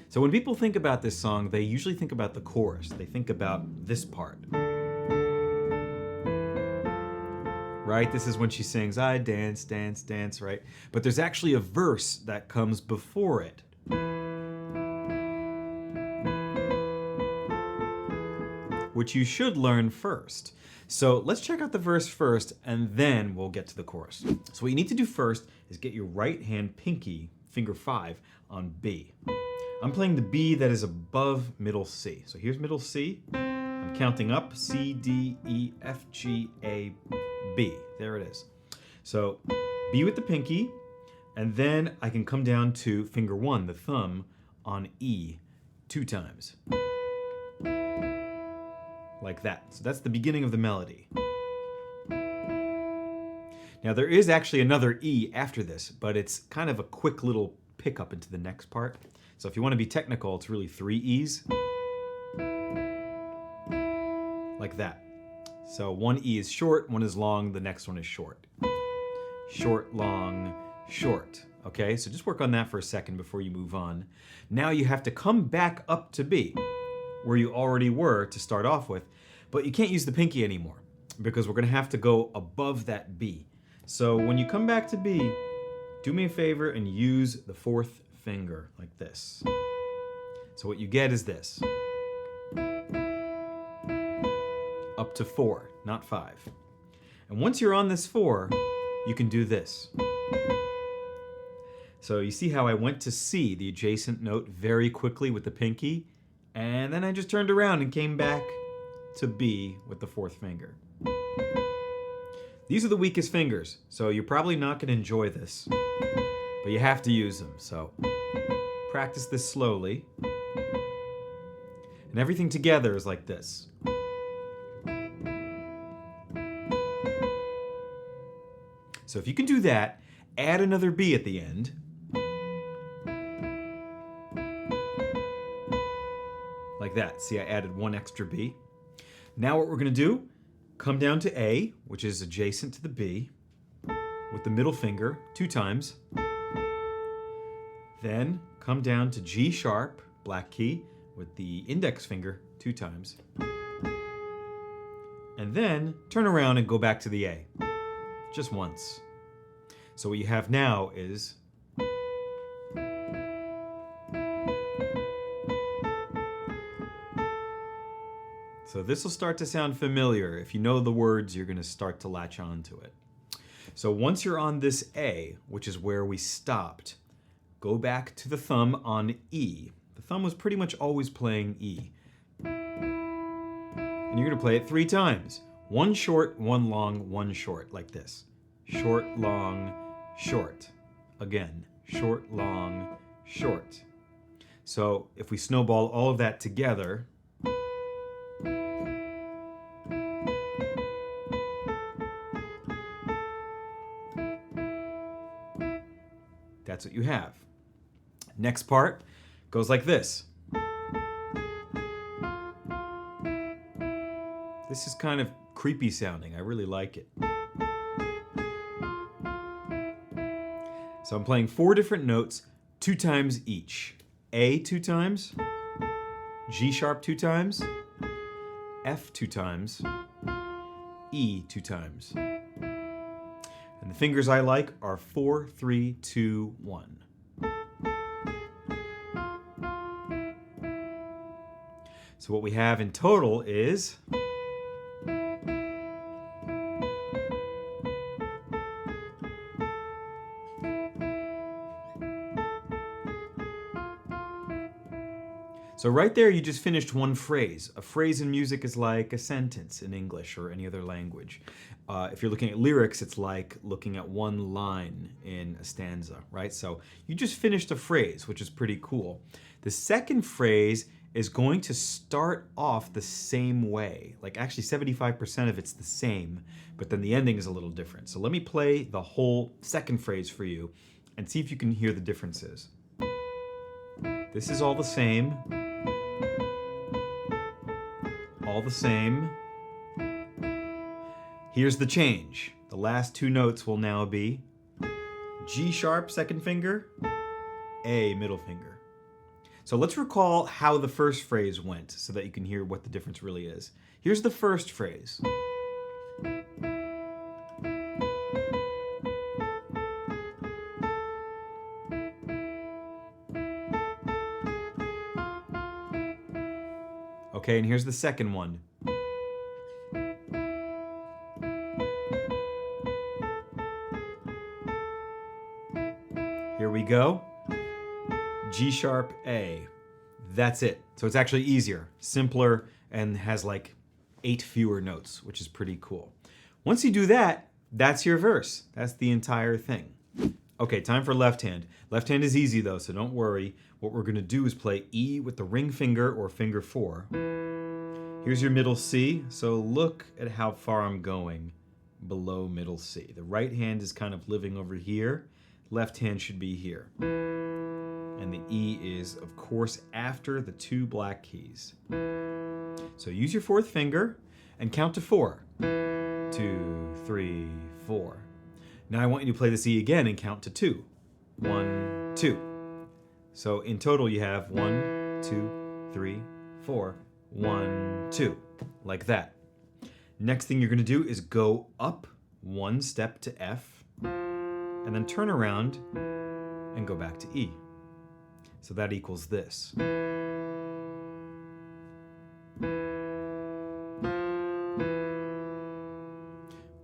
So when people think about this song, they usually think about the chorus. They think about this part. Right? This is when she sings, I dance, dance, dance, right? But there's actually a verse that comes before it. Which you should learn first. So let's check out the verse first, and then we'll get to the chorus. So what you need to do first is get your right hand pinky, finger 5, on B. I'm playing the B that is above middle C. So here's middle C. I'm counting up, C, D, E, F, G, A, B. There it is. So B with the pinky, and then I can come down to finger 1, the thumb, on E 2 times. Like that. So that's the beginning of the melody. Now there is actually another E after this, but it's kind of a quick little pickup into the next part. So if you want to be technical, it's really 3 E's. Like that. So 1 E is short, 1 is long, the next one is short. Short, long, short. Okay, so just work on that for a second before you move on. Now you have to come back up to B, where you already were to start off with, but you can't use the pinky anymore because we're gonna have to go above that B. So when you come back to B, do me a favor and use the 4th finger like this. So what you get is this. Up to 4, not 5. And once you're on this 4, you can do this. So you see how I went to C, the adjacent note, very quickly with the pinky, and then I just turned around and came back to B with the 4th finger. These are the weakest fingers, so you're probably not going to enjoy this, but you have to use them. So practice this slowly. And everything together is like this. So if you can do that, add another B at the end. Like that. See, I added 1 extra B. Now what we're going to do, come down to A, which is adjacent to the B, with the middle finger 2 times. Then come down to G sharp, black key, with the index finger 2 times. And then turn around and go back to the A, just once. So what you have now is so this will start to sound familiar. If you know the words, you're going to start to latch on to it. So once you're on this A, which is where we stopped, go back to the thumb on E. The thumb was pretty much always playing E. And you're going to play it 3 times. 1 short, 1 long, 1 short, like this. Short, long, short. Again, short, long, short. So if we snowball all of that together, that's what you have. Next part goes like this. This is kind of creepy sounding. I really like it. So I'm playing 4 different notes, 2 times each. A 2 times, G sharp 2 times, F 2 times, E 2 times. And the fingers I like are 4, 3, 2, 1. So what we have in total is so right there you just finished 1 phrase. A phrase in music is like a sentence in English or any other language. If you're looking at lyrics, it's like looking at 1 line in a stanza, right? So you just finished a phrase, which is pretty cool. The second phrase is going to start off the same way. Like actually 75% of it's the same, but then the ending is a little different. So let me play the whole second phrase for you and see if you can hear the differences. This is all the same. All the same. Here's the change. The last 2 notes will now be G sharp, second finger, A, middle finger. So let's recall how the first phrase went so that you can hear what the difference really is. Here's the first phrase. Okay, and here's the second one. Here we go. G sharp A. That's it. So it's actually easier, simpler, and has like 8 fewer notes, which is pretty cool. Once you do that, that's your verse. That's the entire thing. Okay, time for left hand. Left hand is easy though, so don't worry. What we're gonna do is play E with the ring finger or finger 4. Here's your middle C, so look at how far I'm going below middle C. The right hand is kind of living over here. Left hand should be here. And the E is, of course, after the 2 black keys. So use your 4th finger and count to 4. 2, 3, 4. Now I want you to play this E again and count to 2. 1, 2. So in total you have 1, 2, 3, 4, 1, 2. Like that. Next thing you're going to do is go up 1 step to F, and then turn around and go back to E. So that equals this.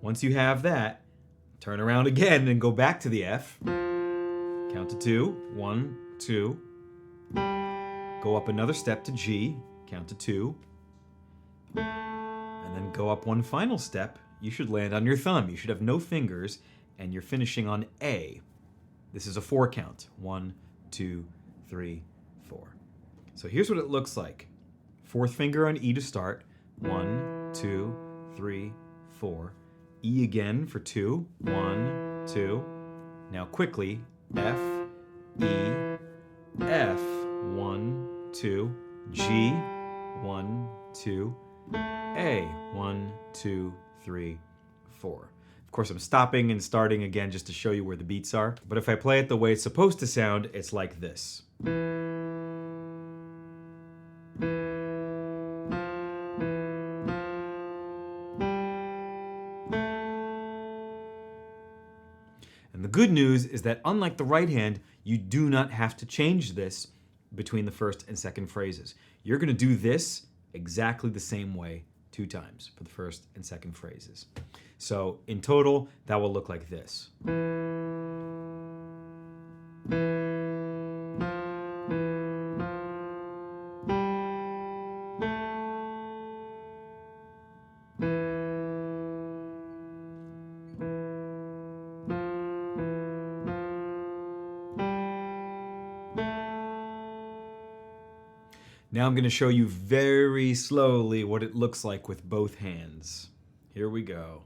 Once you have that, turn around again and go back to the F. Count to 2. 1, 2. Go up another step to G. Count to 2. And then go up 1 final step. You should land on your thumb. You should have no fingers, and you're finishing on A. This is a 4 count. 1, 2, 3, 4. So here's what it looks like. 4th finger on E to start. 1, 2, 3, 4. E again for 2. 1, 2. Now quickly, F, E, F, 1, 2, G, 1, 2, A, 1, 2, 3, 4. Of course, I'm stopping and starting again just to show you where the beats are. But if I play it the way it's supposed to sound, it's like this. And the good news is that unlike the right hand, you do not have to change this between the first and second phrases. You're going to do this exactly the same way 2 times for the first and second phrases. So in total, that will look like this. Now I'm going to show you very slowly what it looks like with both hands. Here we go.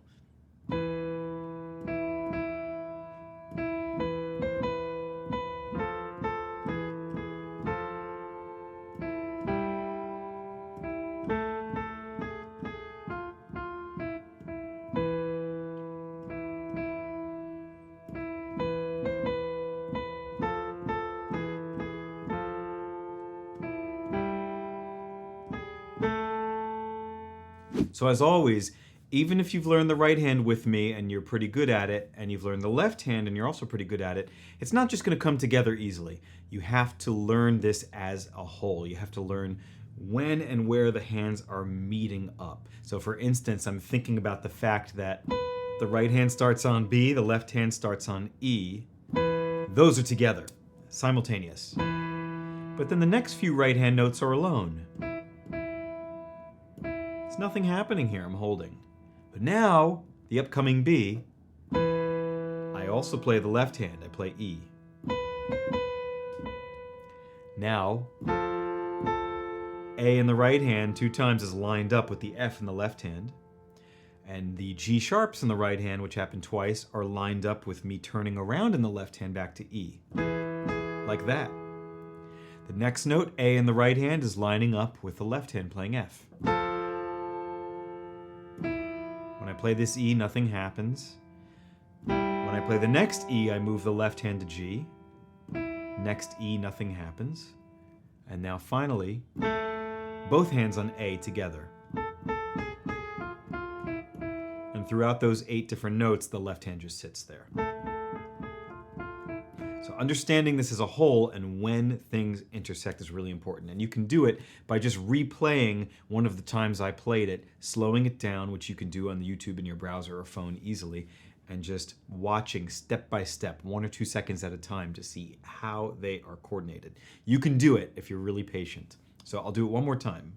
So as always, even if you've learned the right hand with me and you're pretty good at it, and you've learned the left hand and you're also pretty good at it, it's not just going to come together easily. You have to learn this as a whole. You have to learn when and where the hands are meeting up. So for instance, I'm thinking about the fact that the right hand starts on B, the left hand starts on E. Those are together, simultaneous. But then the next few right hand notes are alone. There's nothing happening here, I'm holding. But now, the upcoming B, I also play the left hand, I play E. Now, A in the right hand 2 times is lined up with the F in the left hand, and the G sharps in the right hand, which happen twice, are lined up with me turning around in the left hand back to E. Like that. The next note, A in the right hand, is lining up with the left hand playing F. When I play this E, nothing happens. When I play the next E, I move the left hand to G. Next E, nothing happens. And now finally, both hands on A together. And throughout those 8 different notes, the left hand just sits there. So understanding this as a whole and when things intersect is really important. And you can do it by just replaying one of the times I played it, slowing it down, which you can do on the YouTube in your browser or phone easily, and just watching step by step, 1 or 2 seconds at a time to see how they are coordinated. You can do it if you're really patient. So I'll do it one more time.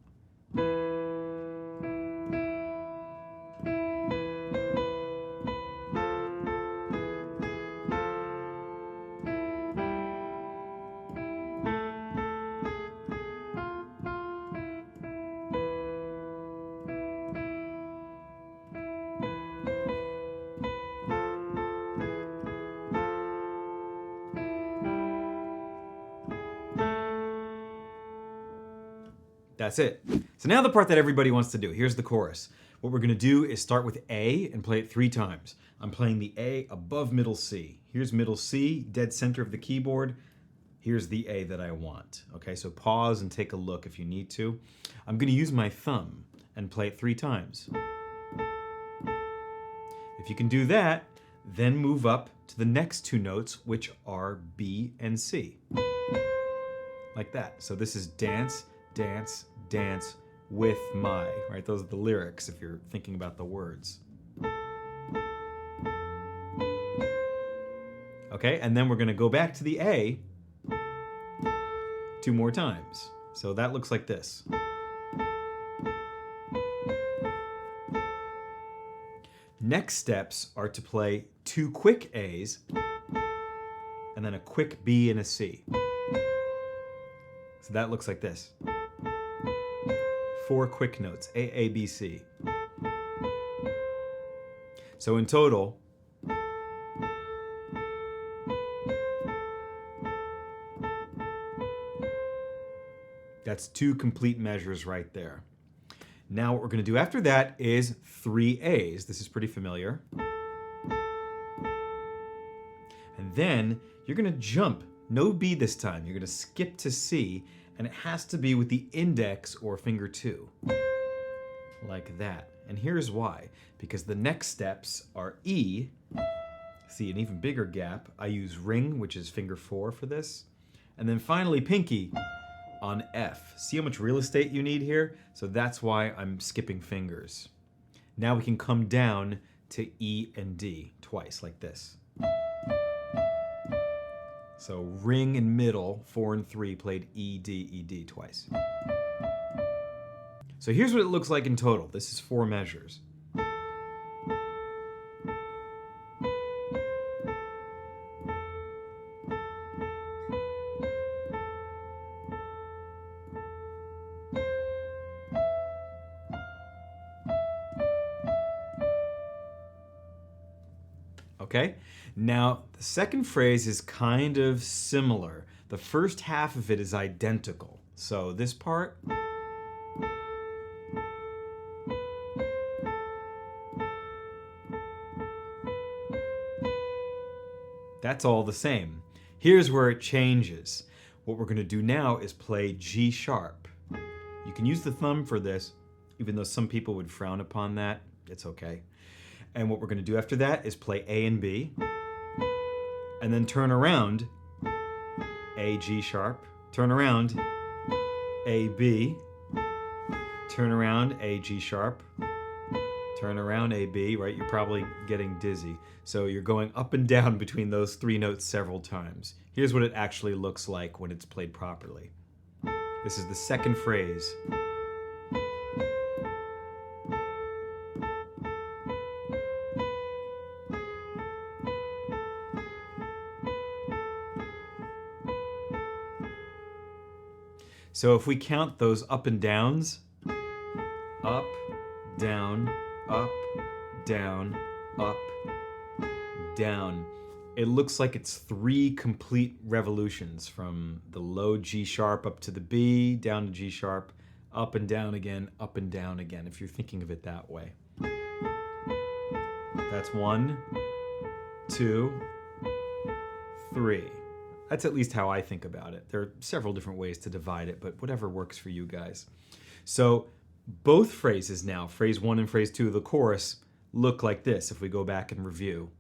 That's it. So now the part that everybody wants to do. Here's the chorus. What we're going to do is start with A and play it 3 times. I'm playing the A above middle C. Here's middle C, dead center of the keyboard. Here's the A that I want. Okay, so pause and take a look if you need to. I'm going to use my thumb and play it 3 times. If you can do that, then move up to the next 2 notes, which are B and C. Like that. So this is dance, dance, dance with my, right? Those are the lyrics if you're thinking about the words. Okay, and then we're going to go back to the A 2 more times. So that looks like this. Next steps are to play 2 quick A's and then a quick B and a C. So that looks like this. 4 quick notes, A, A, B, C. So in total, that's 2 complete measures right there. Now what we're going to do after that is 3 A's. This is pretty familiar. And then you're going to jump. No B this time. You're going to skip to C, and it has to be with the index or finger 2. Like that. And here's why. Because the next steps are E. See, an even bigger gap. I use ring, which is finger 4 for this. And then finally pinky on F. See how much real estate you need here? So that's why I'm skipping fingers. Now we can come down to E and D twice, like this. So ring and middle, 4 and 3, played E, D, E, D twice. So here's what it looks like in total. This is 4 measures. Okay, now the second phrase is kind of similar. The first half of it is identical. So this part, that's all the same. Here's where it changes. What we're going to do now is play G sharp. You can use the thumb for this, even though some people would frown upon that. It's okay. And what we're going to do after that is play A and B, and then turn around, A, G sharp, turn around, A, B, turn around, A, G sharp, turn around, A, B, right? You're probably getting dizzy. So you're going up and down between those 3 notes several times. Here's what it actually looks like when it's played properly. This is the second phrase. So if we count those up and downs, up, down, up, down, up, down, it looks like it's 3 complete revolutions from the low G sharp up to the B, down to G sharp, up and down again, if you're thinking of it that way. That's 1, 2, 3. That's at least how I think about it. There are several different ways to divide it, but whatever works for you guys. So both phrases now, phrase 1 and phrase 2 of the chorus, look like this if we go back and review.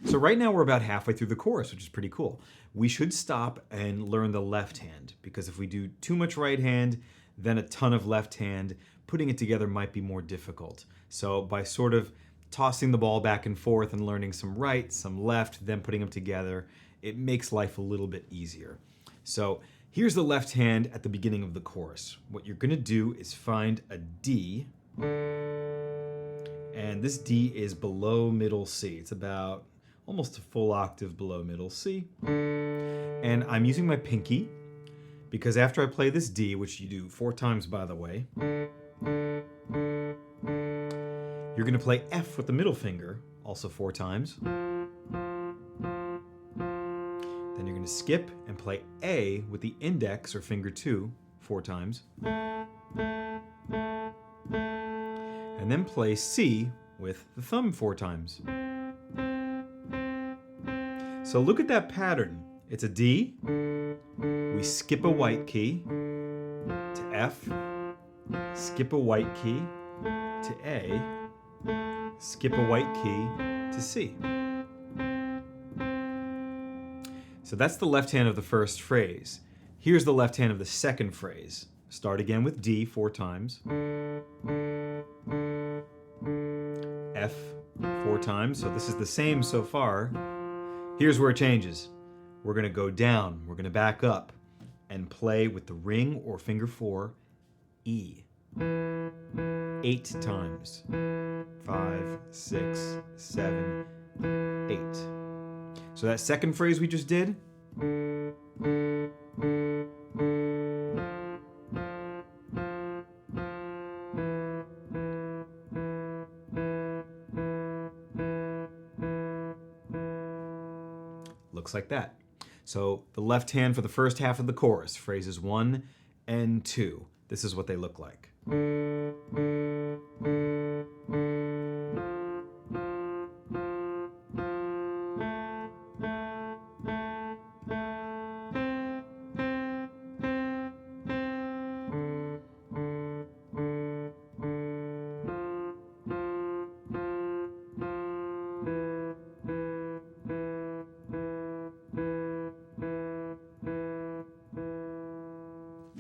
So right now we're about halfway through the chorus, which is pretty cool. We should stop and learn the left hand, because if we do too much right hand, then a ton of left hand, putting it together might be more difficult. So by sort of tossing the ball back and forth and learning some right, some left, then putting them together, it makes life a little bit easier. So here's the left hand at the beginning of the chorus. What you're gonna do is find a D, and this D is below middle C. It's about almost a full octave below middle C. And I'm using my pinky because after I play this D, which you do 4 times by the way, you're gonna play F with the middle finger, also 4 times. Then you're gonna skip and play A with the index or finger 2 4 times. And then play C with the thumb 4 times. So look at that pattern. It's a D, we skip a white key to F, skip a white key to A, skip a white key to C. So that's the left hand of the first phrase. Here's the left hand of the second phrase. Start again with D 4 times, F 4 times, so this is the same so far. Here's where it changes. We're gonna go down, we're gonna back up, and play with the ring or finger 4, E. 8 times. 5, 6, 7, 8. So that second phrase we just did, looks like that. So the left hand for the first half of the chorus, phrases 1 and 2. This is what they look like.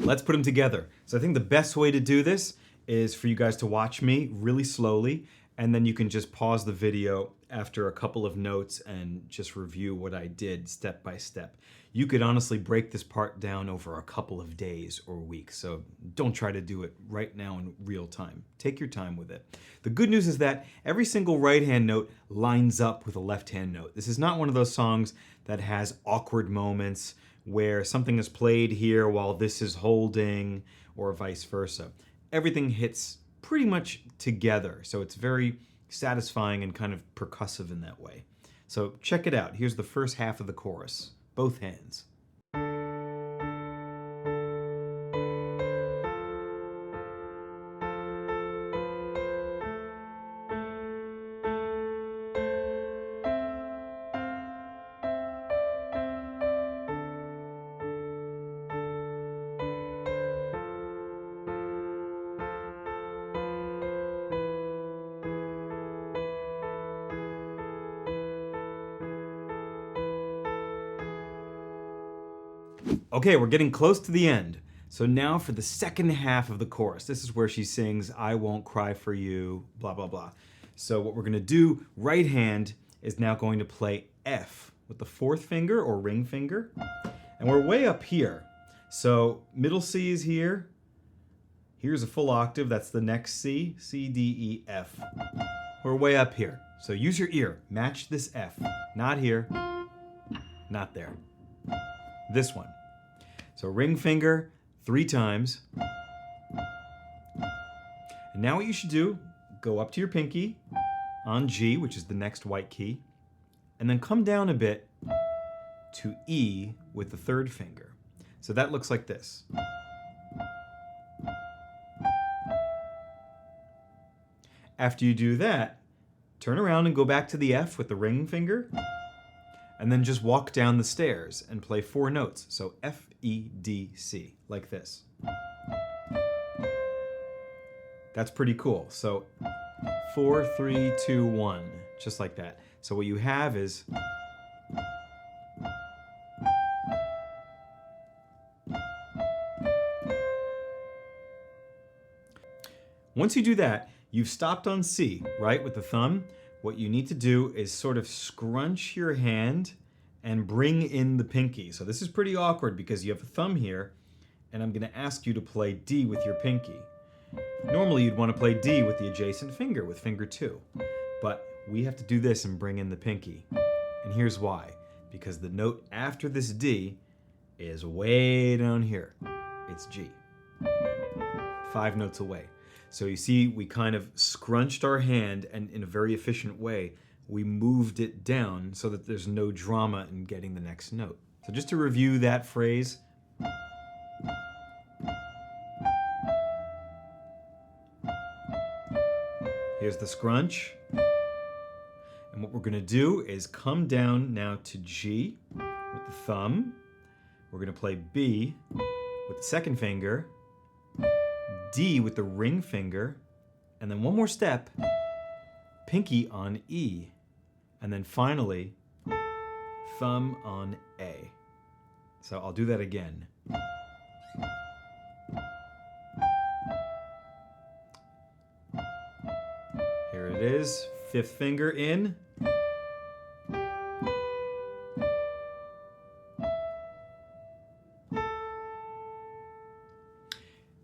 Let's put them together. So I think the best way to do this is for you guys to watch me really slowly, and then you can just pause the video after a couple of notes and just review what I did step by step. You could honestly break this part down over a couple of days or weeks, so don't try to do it right now in real time. Take your time with it. The good news is that every single right hand note lines up with a left hand note. This is not one of those songs that has awkward moments where something is played here while this is holding, or vice versa. Everything hits pretty much together, so it's very satisfying and kind of percussive in that way. So check it out. Here's the first half of the chorus, both hands. Okay, we're getting close to the end. So now for the second half of the chorus. This is where she sings, "I won't cry for you," blah, blah, blah. So what we're gonna do, right hand is now going to play F with the 4th finger or ring finger. And we're way up here. So middle C is here. Here's a full octave, that's the next C, C, D, E, F. We're way up here. So use your ear, match this F. Not here, not there. This one. So ring finger, 3 times. And now what you should do, go up to your pinky on G, which is the next white key, and then come down a bit to E with the 3rd finger. So that looks like this. After you do that, turn around and go back to the F with the ring finger, and then just walk down the stairs and play 4 notes. So F, E, D, C, like this. That's pretty cool. So 4, 3, 2, 1, just like that. So what you have is once you do that, you've stopped on C, right, with the thumb. What you need to do is sort of scrunch your hand and bring in the pinky. So this is pretty awkward because you have a thumb here, and I'm going to ask you to play D with your pinky. Normally you'd want to play D with the adjacent finger, with finger 2. But we have to do this and bring in the pinky. And here's why. Because the note after this D is way down here. It's G. 5 notes away. So you see, we kind of scrunched our hand, and in a very efficient way, we moved it down so that there's no drama in getting the next note. So just to review that phrase. Here's the scrunch. And what we're going to do is come down now to G with the thumb. We're going to play B with the 2nd finger, D with the ring finger, and then one more step, pinky on E, and then finally, thumb on A. So I'll do that again. Here it is, 5th finger in.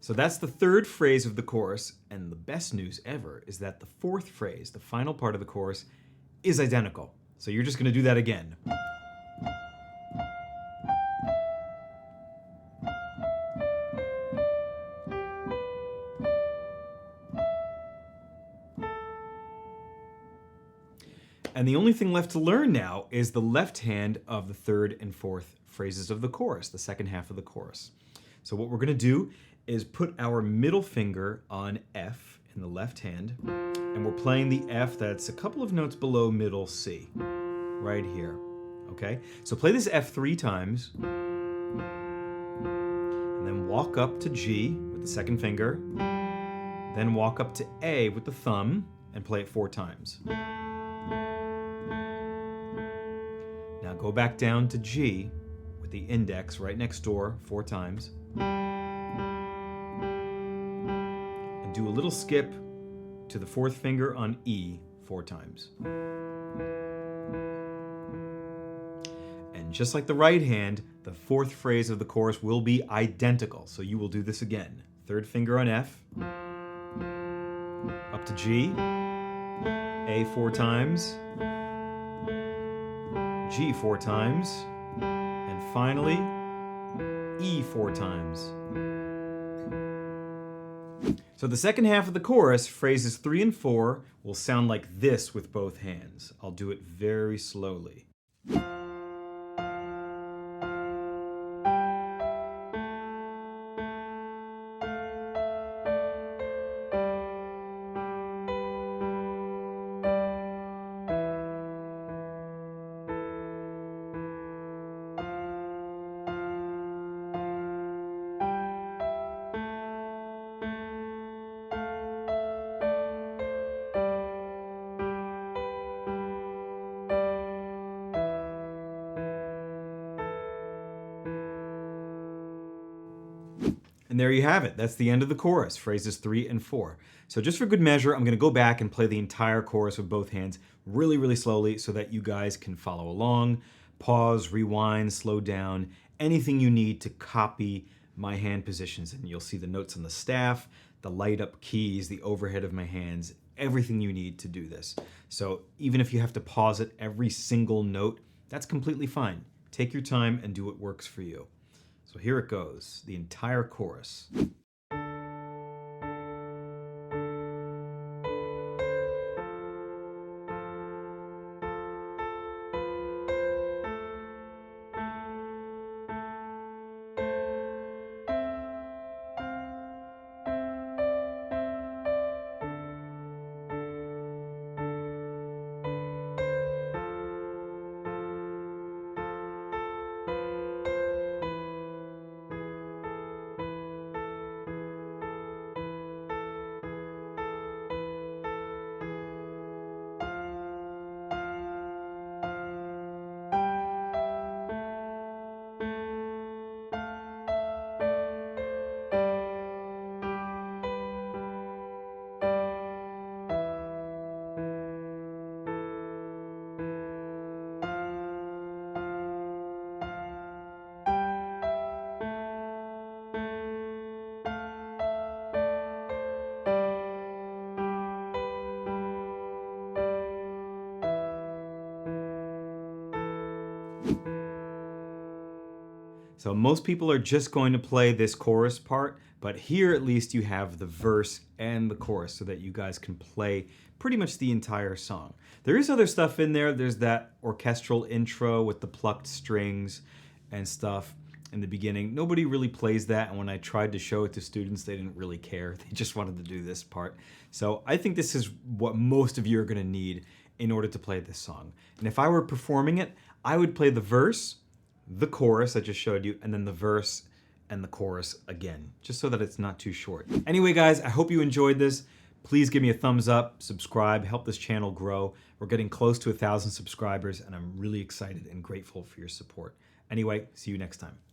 So that's the 3rd phrase of the chorus, and the best news ever is that the 4th phrase, the final part of the chorus, is identical. So you're just going to do that again. And the only thing left to learn now is the left hand of the 3rd and 4th phrases of the chorus, the 2nd half of the chorus. So what we're going to do is put our middle finger on F in the left hand, and we're playing the F that's a couple of notes below middle C, right here, okay? So play this F 3 times, and then walk up to G with the 2nd finger, then walk up to A with the thumb, and play it 4 times. Now go back down to G with the index right next door 4 times, do a little skip to the 4th finger on E 4 times. And just like the right hand, the 4th phrase of the chorus will be identical. So you will do this again. 3rd finger on F, up to G, A 4 times, G 4 times, and finally E 4 times. So the 2nd half of the chorus, phrases 3 and 4, will sound like this with both hands. I'll do it very slowly. And there you have it. That's the end of the chorus, phrases 3 and 4. So just for good measure, I'm going to go back and play the entire chorus with both hands really, really slowly so that you guys can follow along. Pause, rewind, slow down, anything you need to copy my hand positions. And you'll see the notes on the staff, the light up keys, the overhead of my hands, everything you need to do this. So even if you have to pause it every single note, that's completely fine. Take your time and do what works for you. So So here it goes, the entire chorus. So most people are just going to play this chorus part, but here at least you have the verse and the chorus so that you guys can play pretty much the entire song. There is other stuff in there. There's that orchestral intro with the plucked strings and stuff in the beginning. Nobody really plays that, and when I tried to show it to students, they didn't really care. They just wanted to do this part. So I think this is what most of you are going to need in order to play this song. And if I were performing it, I would play the verse, the chorus I just showed you, and then the verse and the chorus again, just so that it's not too short. Anyway, guys, I hope you enjoyed this. Please give me a thumbs up, subscribe, help this channel grow. We're getting close to 1,000 subscribers, and I'm really excited and grateful for your support. Anyway, see you next time.